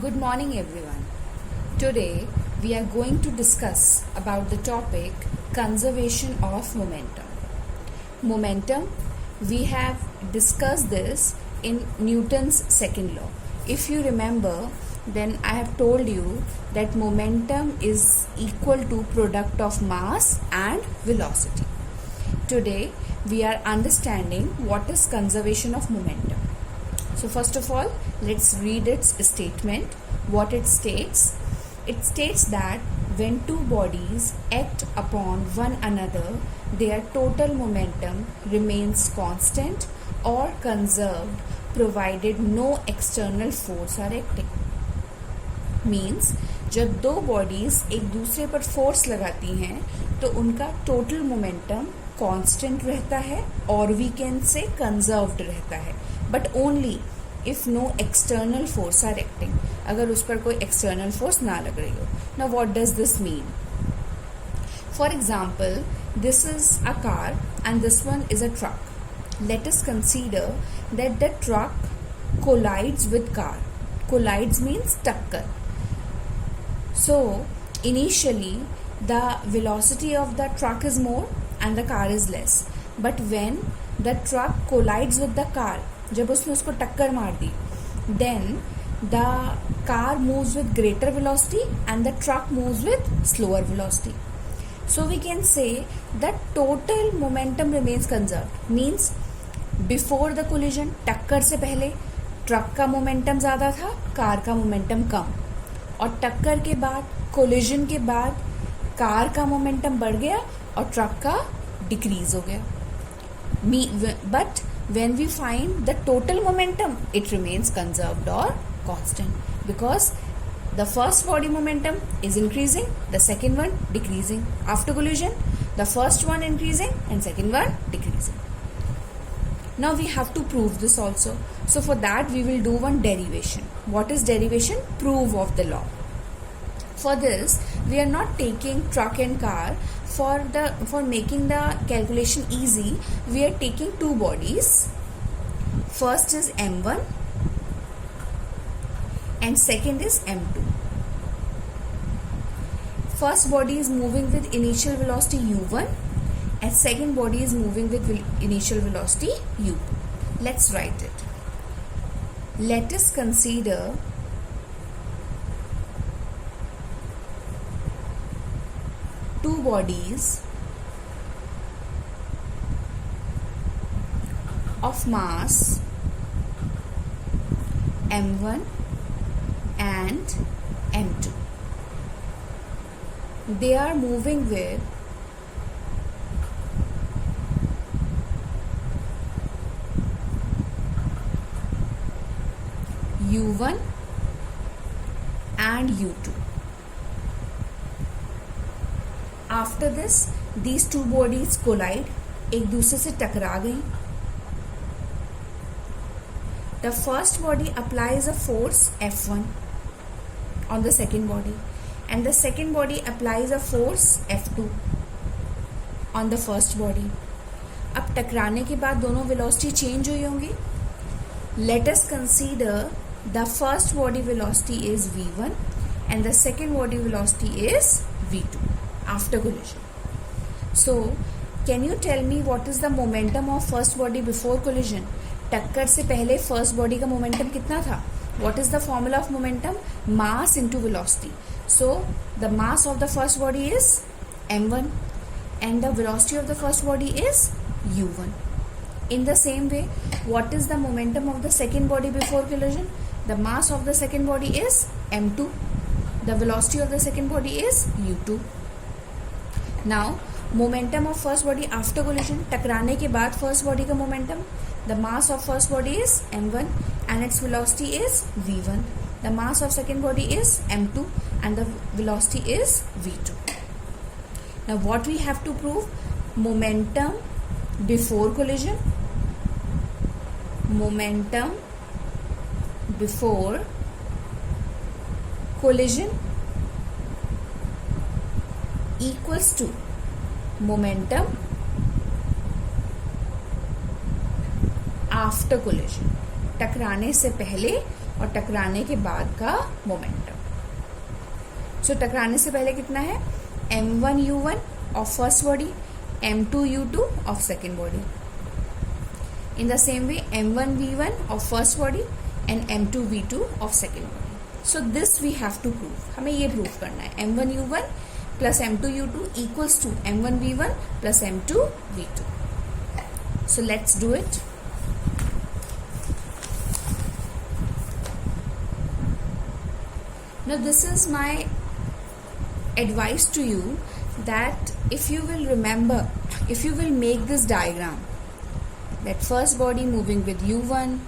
Good morning everyone. Today we are going to discuss about the topic conservation of momentum. Momentum, we have discussed this in Newton's second law. If you remember, then I have told you that momentum is equal to product of mass and velocity. Today we are understanding what is conservation of momentum. So first of all, let's read its statement. What it states that when two bodies act upon one another, their total momentum remains constant or conserved provided no external force are acting. Means जब दो bodies एक दूसरे पर force लगाती हैं तो उनका total momentum constant रहता है और वी कैन से कंजर्व्ड रहता है, but only if no external force are acting, अगर उस पर कोई एक्सटर्नल फोर्स ना लग रही हो. Now what does this mean? For example, this is a car and this one is a truck. Let us consider that the truck collides with car. Collides means टक्कर. So initially the velocity of the truck is more and the car is less, but when the truck collides with the car, जब उसने उसको टक्कर मार दी, then the car moves with greater velocity and the truck moves with slower velocity. So we can say that total momentum remains conserved. Means before the collision, टक्कर से पहले truck का momentum ज़्यादा था, कार का मोमेंटम कम, और टक्कर के बाद, कोलिजन के बाद कार का मोमेंटम बढ़ गया और ट्रक का डिक्रीज हो गया. But when we find the total momentum, it remains conserved और constant, because the first body momentum is increasing, the second one decreasing. After collision, the first one increasing and second one decreasing. Now we have to prove this also. So for that we will do one derivation. What is derivation? Proof of the law. For this we are not taking truck and car. For making the calculation easy, we are taking two bodies. First is M1 and second is M2. First body is moving with initial velocity u1 and second body is moving with initial velocity u. Let's write it. Let us consider two bodies of mass m1 and m2. They are moving with u1 and u2. After this, these two bodies collide, एक दूसरे से टकरा गई. The first body applies a force F1 on the second body and the second body applies a force F2 on the first body. अब टकराने के बाद दोनों वेलोसिटी चेंज हुई होंगी. Let us consider the first body velocity is v1 and the second body velocity is v2 after collision. So can you tell me what is the momentum of first body before collision? टक्कर से पहले first body का momentum कितना था? What is the formula of momentum? Mass into velocity. So the mass of the first body is m1 and the velocity of the first body is u1. In the same way, what is the momentum of the second body before collision? The mass of the second body is m2. The velocity of the second body is u2. Now, momentum of first body after collision, टकराने के बाद first body का momentum, the mass of first body is m1 and its velocity is v1. The mass of second body is m2 and the velocity is v2. Now, what we have to prove? Momentum before collision, momentum before collision equals to momentum after collision. टकराने से पहले और टकराने के बाद का momentum. सो टकराने से पहले कितना है, m1u1 of first body, m2u2 of second body. In the same way m1v1 of first body and m2v2 of second body. So this we have to prove. हमें ये प्रूव करना है, m1u1 plus m2u2 equals to m1v1 plus m2v2. So let's do it. Now this is my advice to you, that if you will remember, if you will make this diagram, that first body moving with u1,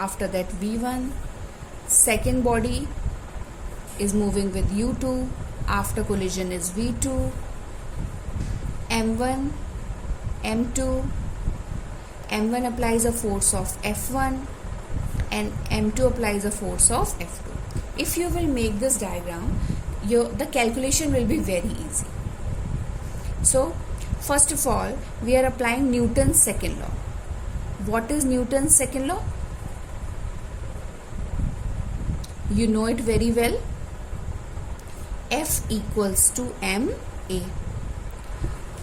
after that v1, second body is moving with u2, after collision is v2, m1, m2, m1 applies a force of F1 and m2 applies a force of F2. If you will make this diagram, the calculation will be very easy. So first of all, we are applying Newton's second law. What is Newton's second law? You know it very well. F equals to ma.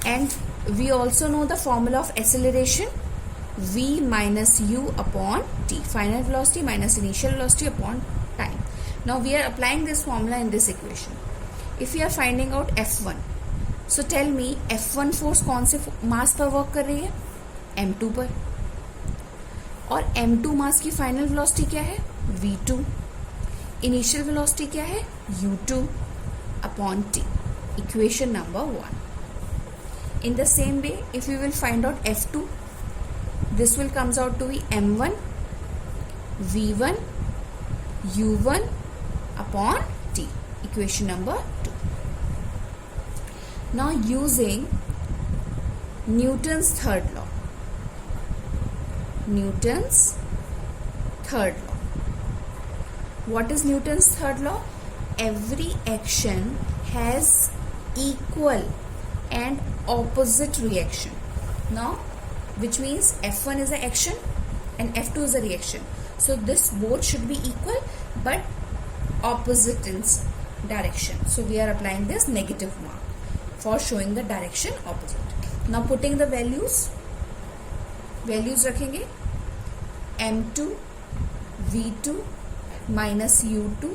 And we also know the formula of acceleration, v minus u upon t, final velocity minus initial velocity upon time. Now we are applying this formula in this equation. If we are finding out F1, so tell me F1 force कौन से मास पर work कर रही है, m2 पर, और m2 मास की final velocity क्या है, v2, इनिशियल वेलोसिटी क्या है, u2 upon t. Equation number 1. In the same way, if we will find out F2, this will comes out to be m1 v1 u1 upon t. Equation number 2. Now using Newton's third law. Newton's third law. What is Newton's third law? Every action has equal and opposite reaction. Now, which means F1 is an action and F2 is a reaction. So this both should be equal but opposite in direction. So we are applying this negative mark for showing the direction opposite. Now putting the values रखेंगे, m2 v2 minus u2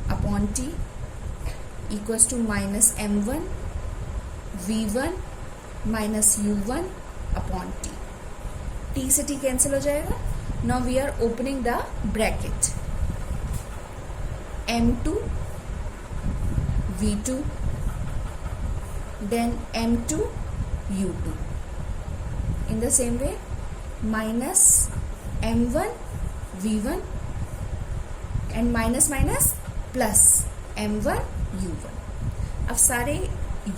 upon t equals to minus m1 v1 minus u1 upon t. t से t cancel हो जाएगा. Now we are opening the bracket. m2 v2 then m2 u2. In the same way minus m1 v1 and minus minus plus m1 u1. अब सारे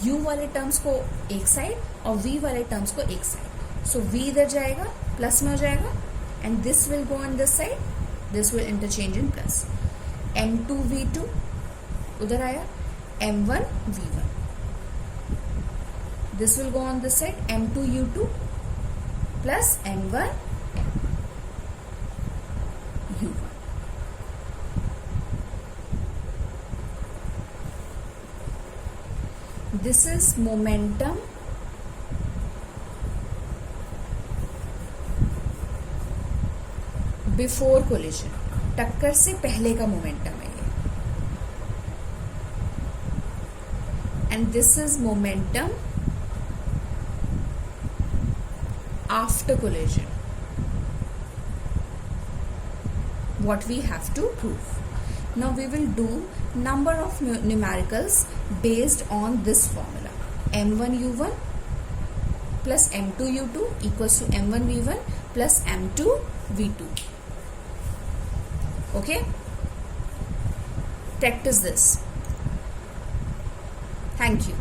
u वाले terms को एक side और v वाले टर्म्स को एक साइड. सो v इधर जाएगा, प्लस में हो जाएगा, and this will go on this side, this will interchange in plus. m2 v2 उधर आया, m1 v1, this will go on this side, m2 u2 plus m1 u1. This is momentum before collision. टक्कर से पहले का momentum है ये. And this is momentum after collision. What we have to prove. Now we will do number of numericals based on this formula. m1 u1 plus m2 u2 equals to m1 v1 plus m2 v2. Okay? Practice this. Thank you.